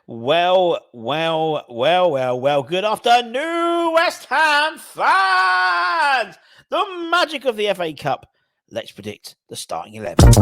Well. Good afternoon, West Ham fans. The magic of the FA Cup. Let's predict the starting 11.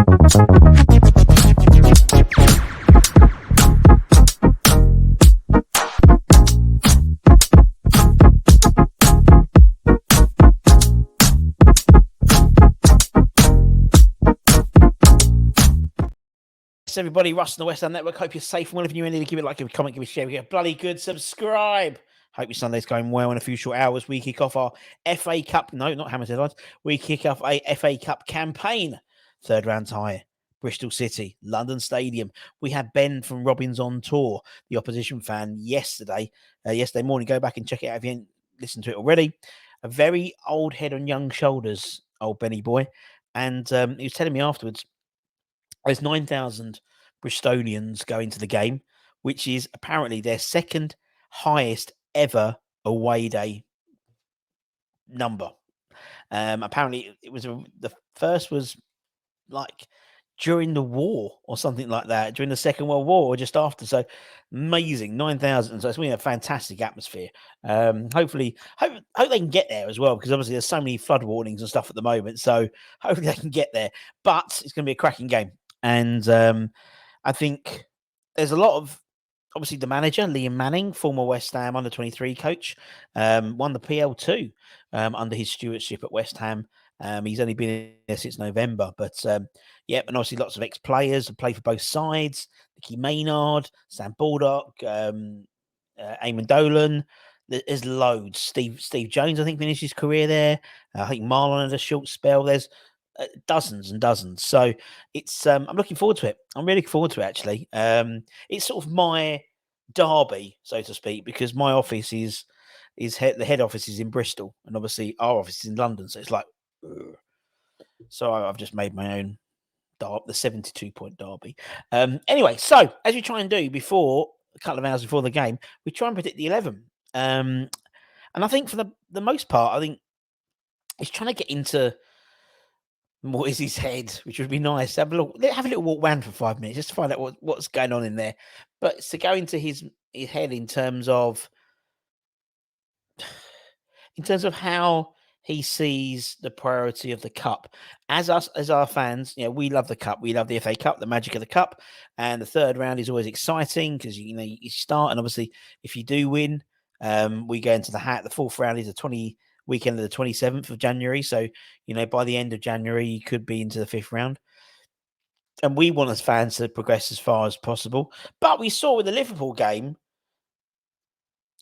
Everybody, Russ on the West Ham Network. Hope you're safe and well. If you're new, give it a like, give it a comment, give it a share, give it a bloody good subscribe. Hope your Sunday's going well. In a few short hours, we kick off our FA Cup. No, not Hammersmith Headlines. We kick off a FA Cup campaign. Third round tie. Bristol City, London Stadium. We had Ben from Robbins on tour, the opposition fan, yesterday morning. Go back and check it out if you haven't listened to it already. A very old head on young shoulders, old Benny boy. And he was telling me afterwards, there's 9,000 Bristolians going to the game, which is apparently their second highest ever away day number. Apparently, it was the first was like during the war or something like that, during the Second World War or just after. So amazing, 9,000. So it's been a fantastic atmosphere. Hopefully, hope they can get there as well, because obviously there's so many flood warnings and stuff at the moment. So hopefully they can get there. But it's going to be a cracking game. And I think there's a lot of, obviously, the manager, Liam Manning, former West Ham under-23 coach, won the PL2 under his stewardship at West Ham. He's only been there since November. But, and obviously lots of ex-players have played for both sides. Nicky Maynard, Sam Baldock, Eamon Dolan. There's loads. Steve Jones, I think, finished his career there. I think Marlon had a short spell. There's dozens and dozens. So it's I'm looking forward to it. I'm really looking forward to it, actually. It's sort of my derby, so to speak, because my office is the head office is in Bristol, and obviously our office is in London. So it's like, ugh. So I've just made my own the 72-point derby. Anyway, so as we try and do before a couple of hours before the game, we try and predict the 11. And I think for the most part, I think it's trying to get into Moyes' head, which would be nice. Have a little walk round for 5 minutes just to find out what's going on in there. But to go into his head in terms of how he sees the priority of the cup. As our fans, we love the cup. We love the FA Cup, the magic of the cup. And the third round is always exciting because you start, and obviously if you do win, we go into the hat. The fourth round is the weekend of the 27th of January. So, by the end of January, you could be into the fifth round. And we want as fans to progress as far as possible. But we saw with the Liverpool game,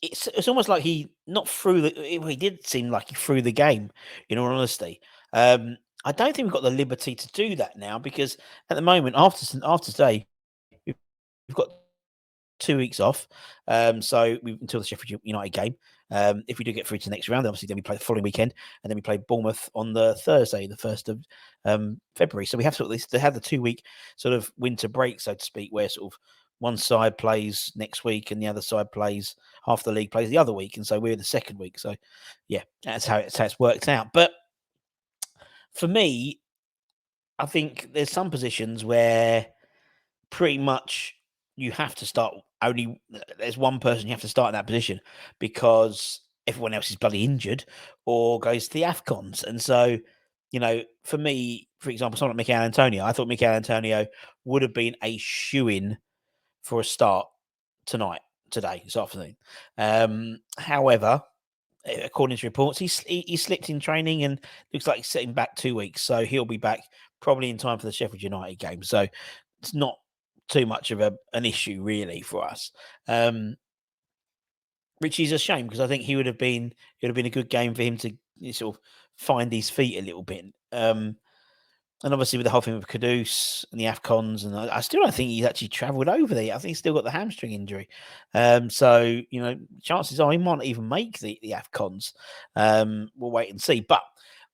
it's almost like he did seem like he threw the game, in all honesty. I don't think we've got the liberty to do that now, because at the moment, after today, we've got 2 weeks off. So until the Sheffield United game. If we do get through to the next round, obviously then we play the following weekend, and then we play Bournemouth on the Thursday, the 1st of February. So we have to have the 2-week sort of winter break, so to speak, where sort of one side plays next week and the other side plays, half the league plays the other week. And so we're the second week. So yeah, that's how it's worked out. But for me, I think there's some positions where pretty much you have to start there's one person you have to start in that position, because everyone else is bloody injured or goes to the AFCONs. And so, for me, for example, someone like Mikel Antonio, I thought Mikel Antonio would have been a shoo-in for a start today, this afternoon. However, according to reports, he slipped in training and looks like he's sitting back 2 weeks. So he'll be back probably in time for the Sheffield United game. So it's not too much of an issue really for us, which is a shame, because I think it would have been a good game for him to sort of find his feet a little bit. And obviously with the whole thing with Kudus and the AFCONs, and I still don't think he's actually travelled over there. I think he's still got the hamstring injury. So, chances are he might not even make the AFCONs. We'll wait and see. But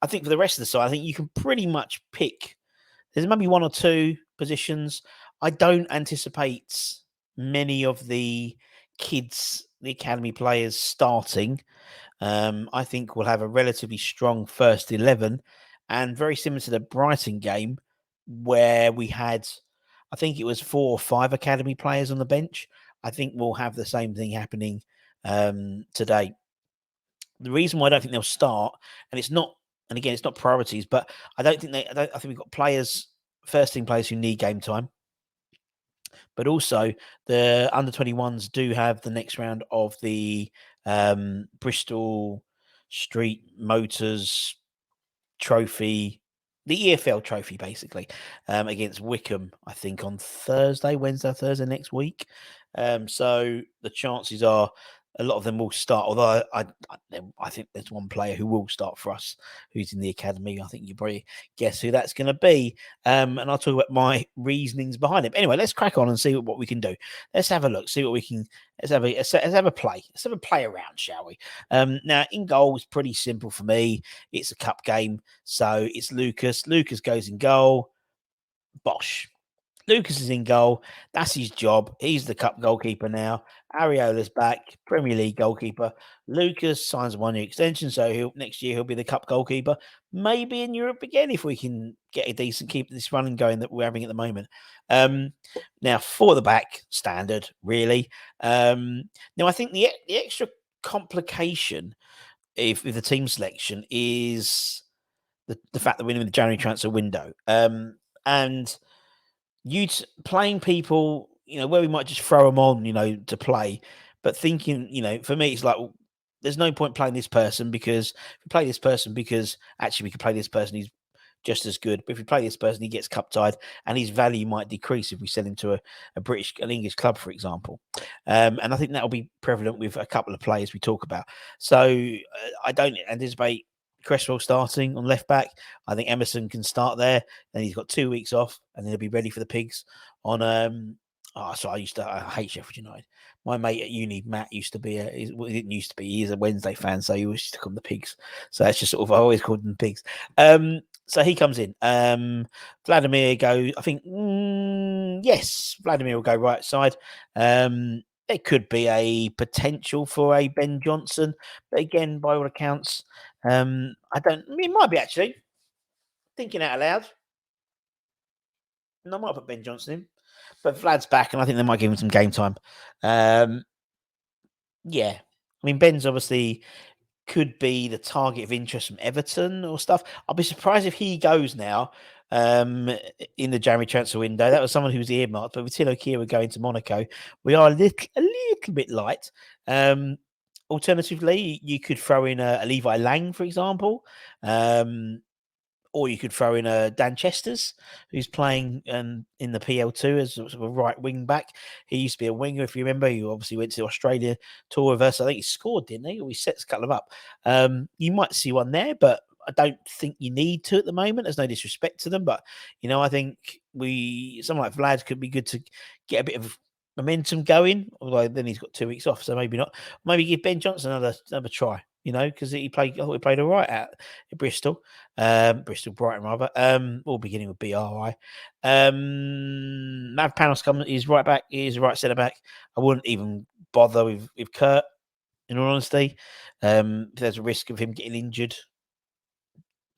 I think for the rest of the side, I think you can pretty much pick. There's maybe one or two positions. I don't anticipate many of the kids, the academy players, starting. I think we'll have a relatively strong first 11. And very similar to the Brighton game, where we had I think it was 4 or 5 academy players on the bench. I think we'll have the same thing happening today. The reason why I don't think they'll start, and it's not, and again, it's not priorities, but I don't think they. I think we've got players, first team players who need game time, but also the under-21s do have the next round of the Bristol Street Motors Trophy, the EFL Trophy, basically, against Wickham, I think on Wednesday, Thursday next week. So the chances are a lot of them will start. Although I think there's one player who will start for us, who's in the academy. I think you probably guess who that's going to be. And I'll talk about my reasonings behind it. But anyway, let's crack on and see what we can do. Let's have a look. See what we can. Let's have a play. Let's have a play around, shall we? Now in goal is pretty simple for me. It's a cup game, so it's Lucas. Lucas goes in goal. Bosh. Lucas is in goal. That's his job. He's the cup goalkeeper now. Ariola's back, Premier League goalkeeper. Lucas signs a 1-year extension, so next year he'll be the cup goalkeeper. Maybe in Europe again if we can get a decent keep this running going that we're having at the moment. Now for the back, standard really. Now I think the extra complication with the team selection is the fact that we're in the January transfer window. And playing people, where we might just throw them on, to play, but thinking, for me, it's like, well, there's no point playing this person because actually we could play this person. He's just as good. But if we play this person, he gets cup tied, and his value might decrease if we sell him to an English club, for example. And I think that will be prevalent with a couple of players we talk about. So I don't anticipate Cresswell starting on left back. I think Emerson can start there. Then he's got 2 weeks off, and then he'll be ready for the Pigs on. I hate Sheffield United. My mate at uni, Matt, used to be he didn't used to be. He's a Wednesday fan, so he used to call them the Pigs. So that's just sort of I always called them Pigs. So he comes in. Vladimir goes. I think yes, Vladimir will go right side. There could be a potential for a Ben Johnson, but again, by all accounts, it might be actually thinking out loud. And I might put Ben Johnson in, but Vlad's back, and I think they might give him some game time. Yeah, I mean Ben's obviously could be the target of interest from Everton or stuff. I'll be surprised if he goes now in the January transfer window. That was someone who was earmarked, but with Tilo Kehrer going to Monaco, we are a little bit light. Alternatively, you could throw in a Levi Lang, for example. Or you could throw in a Dan Chesters, who's playing in the PL2 as sort of a right wing back. He used to be a winger, if you remember. He obviously went to the Australia tour with us. I think he scored, didn't he? Or he set a couple of up. You might see one there, but I don't think you need to at the moment. There's no disrespect to them, but I think someone like Vlad could be good to get a bit of momentum going. Although then he's got 2 weeks off, so maybe not. Maybe give Ben Johnson another try. Because I thought he played all right at Bristol. Bristol Brighton rather. All beginning with BRI. Mav Panos coming is right back. He is right centre back. I wouldn't even bother with Kurt. In all honesty, if there's a risk of him getting injured,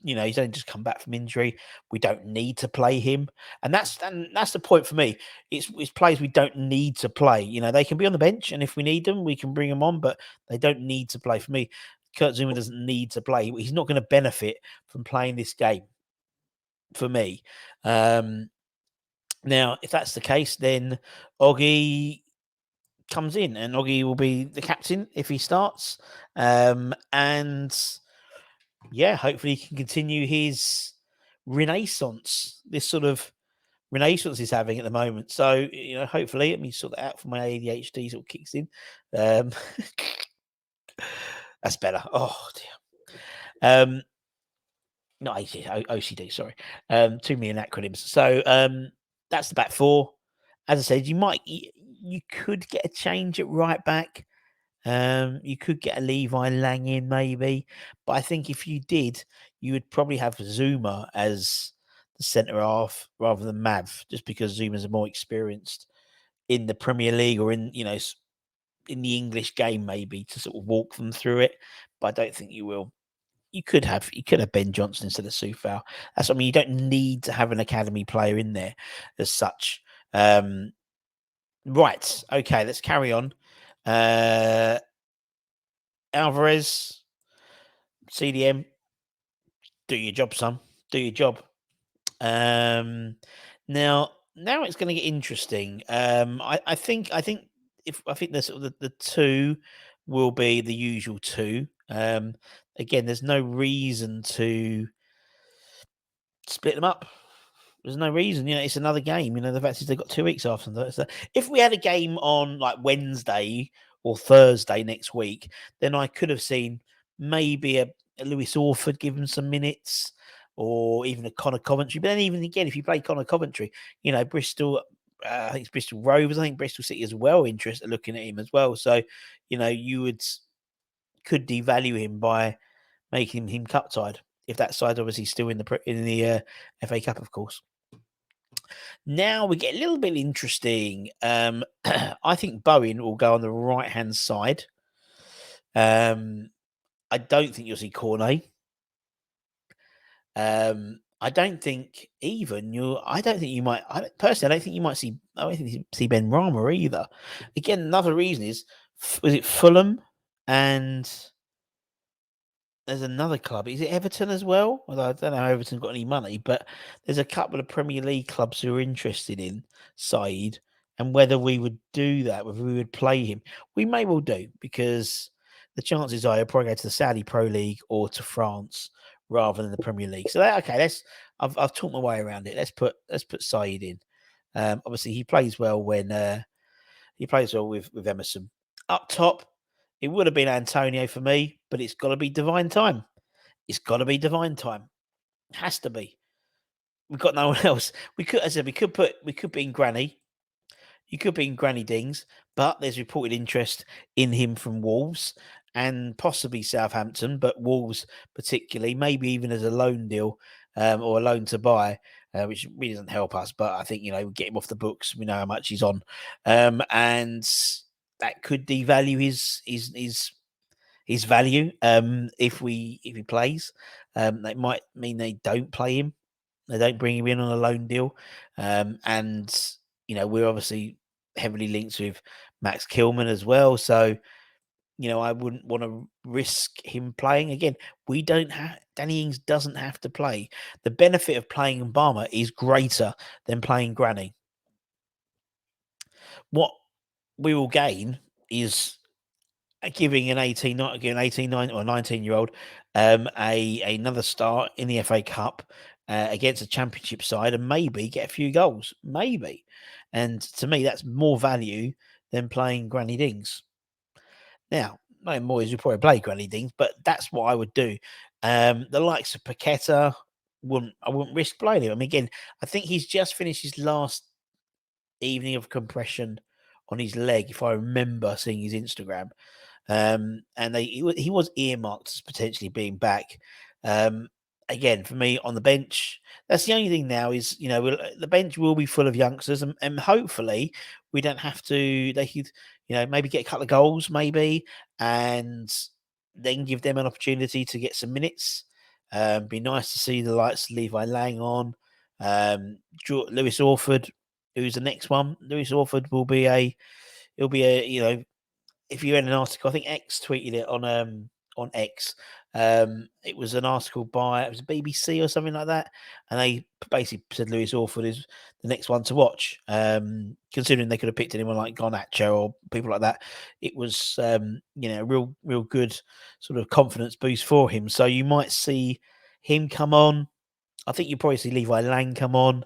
he's only just come back from injury. We don't need to play him, and that's the point for me. It's players we don't need to play. They can be on the bench, and if we need them, we can bring them on, but they don't need to play. For me, Kurt Zuma doesn't need to play. He's not going to benefit from playing this game. For me, now if that's the case, then Oggy comes in, and Oggy will be the captain if he starts, and yeah, hopefully he can continue his renaissance, this sort of renaissance he's having at the moment. So, hopefully, let me sort that out for my ADHD sort of kicks in. That's better. Oh, dear. Not OCD, sorry. Too many acronyms. So, that's the back four. As I said, you could get a change at right back. You could get a Levi Lang in maybe, but I think if you did, you would probably have Zuma as the centre half rather than Mav, just because Zuma's more experienced in the Premier League or in in the English game maybe to sort of walk them through it. But I don't think you will. You could have Ben Johnson instead of Sufal. You don't need to have an academy player in there as such. Right. Okay, let's carry on. Alvarez, CDM, do your job, son. Do your job. Now it's going to get interesting. I think the sort of the two will be the usual two. Again, there's no reason to split them up. There's no reason, it's another game. The fact is they've got 2 weeks after that. So if we had a game on like Wednesday or Thursday next week, then I could have seen maybe a Lewis Orford give him some minutes, or even a Connor Coventry. But then even again, if you play Connor Coventry, Bristol, I think it's Bristol Rovers, I think Bristol City as well interested looking at him as well. So, you could devalue him by making him cup tied, if that side's obviously still in the FA Cup, of course. Now we get a little bit interesting. I think Bowen will go on the right hand side. I don't think you'll see Cornet. I don't think even you. I don't think you might. Personally, I don't think you might see. I don't think you see Ben Rama either. Again, another reason is was it Fulham and there's another club. Is it Everton as well? Although I don't know how Everton got any money, but there's a couple of Premier League clubs who are interested in Saeed, and whether we would do that, whether we would play him, we may well do, because the chances are he'll probably go to the Saudi Pro League or to France rather than the Premier League. So I've talked my way around it. Let's put Saeed in. Obviously he plays well when he plays well with Emerson up top. It would have been Antonio for me, but it's got to be divine time. It's got to be divine time. It has to be. We've got no one else. We could, as I said, we could be in Granny. You could be in Granny Dings, but there's reported interest in him from Wolves and possibly Southampton, but Wolves particularly, maybe even as a loan deal or a loan to buy, which really doesn't help us. But I think we get him off the books. We know how much he's on, and that could devalue his value if he plays. That might mean they don't play him. They don't bring him in on a loan deal. And we're obviously heavily linked with Max Kilman as well. So, I wouldn't want to risk him playing. Again, we don't have Danny Ings doesn't have to play. The benefit of playing Mbama is greater than playing Granny. What we will gain is giving an 18, 19 or 19-year-old another start in the FA Cup against a championship side, and maybe get a few goals, maybe. And to me, that's more value than playing Granny Dings. Now, no Moyes would probably play Granny Dings, but that's what I would do. The likes of Paqueta, I wouldn't risk playing him. I mean, again, I think he's just finished his last evening of compression on his leg, if I remember seeing his Instagram. And he was earmarked as potentially being back. Again, for me on the bench, that's the only thing now is the bench will be full of youngsters, and hopefully we don't have to. They could maybe get a couple of goals, maybe, and then give them an opportunity to get some minutes. Be nice to see the likes of Levi Lang on. Lewis Orford, who's the next one. Lewis Orford will be he'll be a if you read an article, I think X tweeted it on X. It was an article it was BBC or something like that, and they basically said Lewis Orford is the next one to watch. Considering they could have picked anyone like Garnacho or people like that, it was a real good sort of confidence boost for him. So you might see him come on. I think you probably see Levi Lang come on.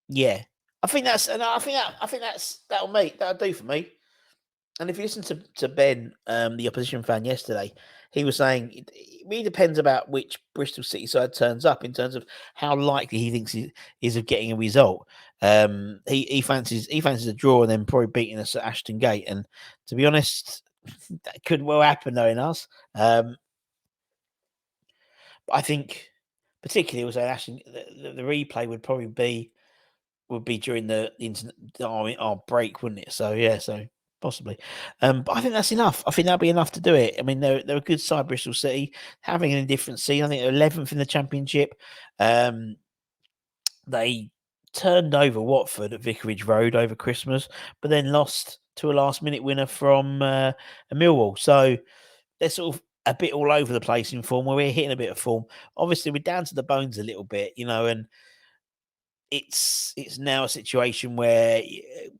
Yeah, I think that'll do for me. And if you listen to Ben, the opposition fan yesterday, he was saying it really depends about which Bristol City side turns up in terms of how likely he thinks he is of getting a result. He fancies a draw and then probably beating us at Ashton Gate. And to be honest, that could well happen knowing us. But I think particularly was Ashton. The replay would probably be during the internet our break, wouldn't it? So yeah, possibly. But I think that's enough. I think that'll be enough to do it. I mean, they're a good side, Bristol City, having an indifferent season. I think they're 11th in the Championship. They turned over Watford at Vicarage Road over Christmas, but then lost to a last-minute winner from a Millwall. So they're sort of a bit all over the place in form, where we're hitting a bit of form. Obviously, we're down to the bones a little bit, and it's now a situation where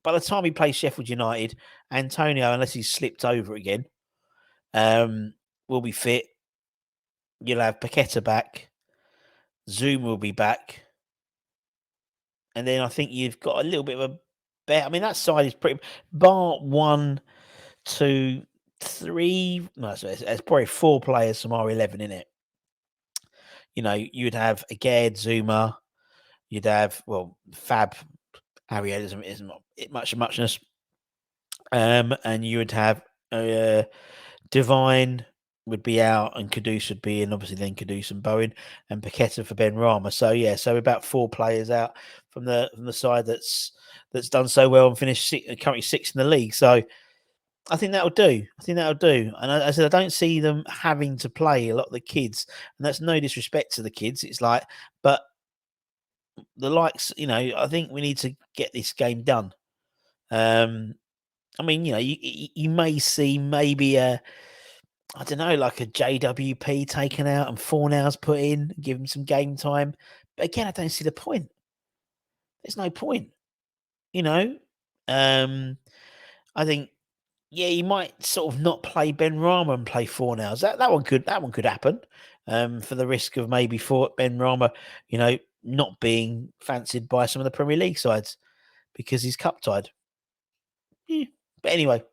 by the time he plays Sheffield United, Antonio, unless he's slipped over again, will be fit. You'll have Paqueta back. Zoom will be back. And then I think you've got a little bit of a bet. I mean, that side is pretty, bar 1, 2, 3. No, so it's probably 4 players from R11 in it. You'd have Agad, Zuma. You'd have, Fab. Ariel isn't much muchness. And you would have Divine would be out, and Kudus would be in. Obviously, then Kudus and Bowen, and Paqueta for Ben Rama. So so about 4 players out from the side that's done so well and finished currently 6th in the league. So I think that'll do. And I said, I don't see them having to play a lot of the kids, and that's no disrespect to the kids. It's like, but the likes, I think we need to get this game done. I mean, you may see maybe I don't know, like a JWP taken out and Fornals put in, give him some game time. But again, I don't see the point. There's no point, I think, you might sort of not play Ben Rama and play Fornals. That one could happen. For the risk of maybe for Ben Rama, not being fancied by some of the Premier League sides because he's cup tied. Yeah. But anyway,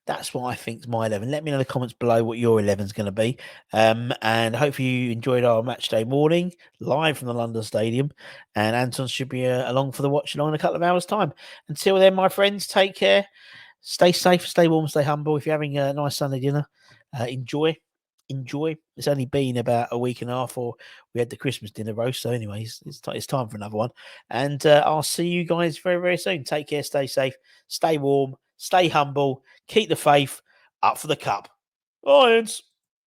that's what I think is my 11. Let me know in the comments below what your 11 is going to be. And hopefully you enjoyed our match day morning live from the London Stadium. And Anton should be along for the watch along in a couple of hours' time. Until then, my friends, take care. Stay safe, stay warm, stay humble. If you're having a nice Sunday dinner, enjoy. It's only been about a week and a half, or we had the Christmas dinner roast. So, anyways, it's time for another one. And I'll see you guys very, very soon. Take care, stay safe, stay warm, stay humble, keep the faith, up for the cup. Lions.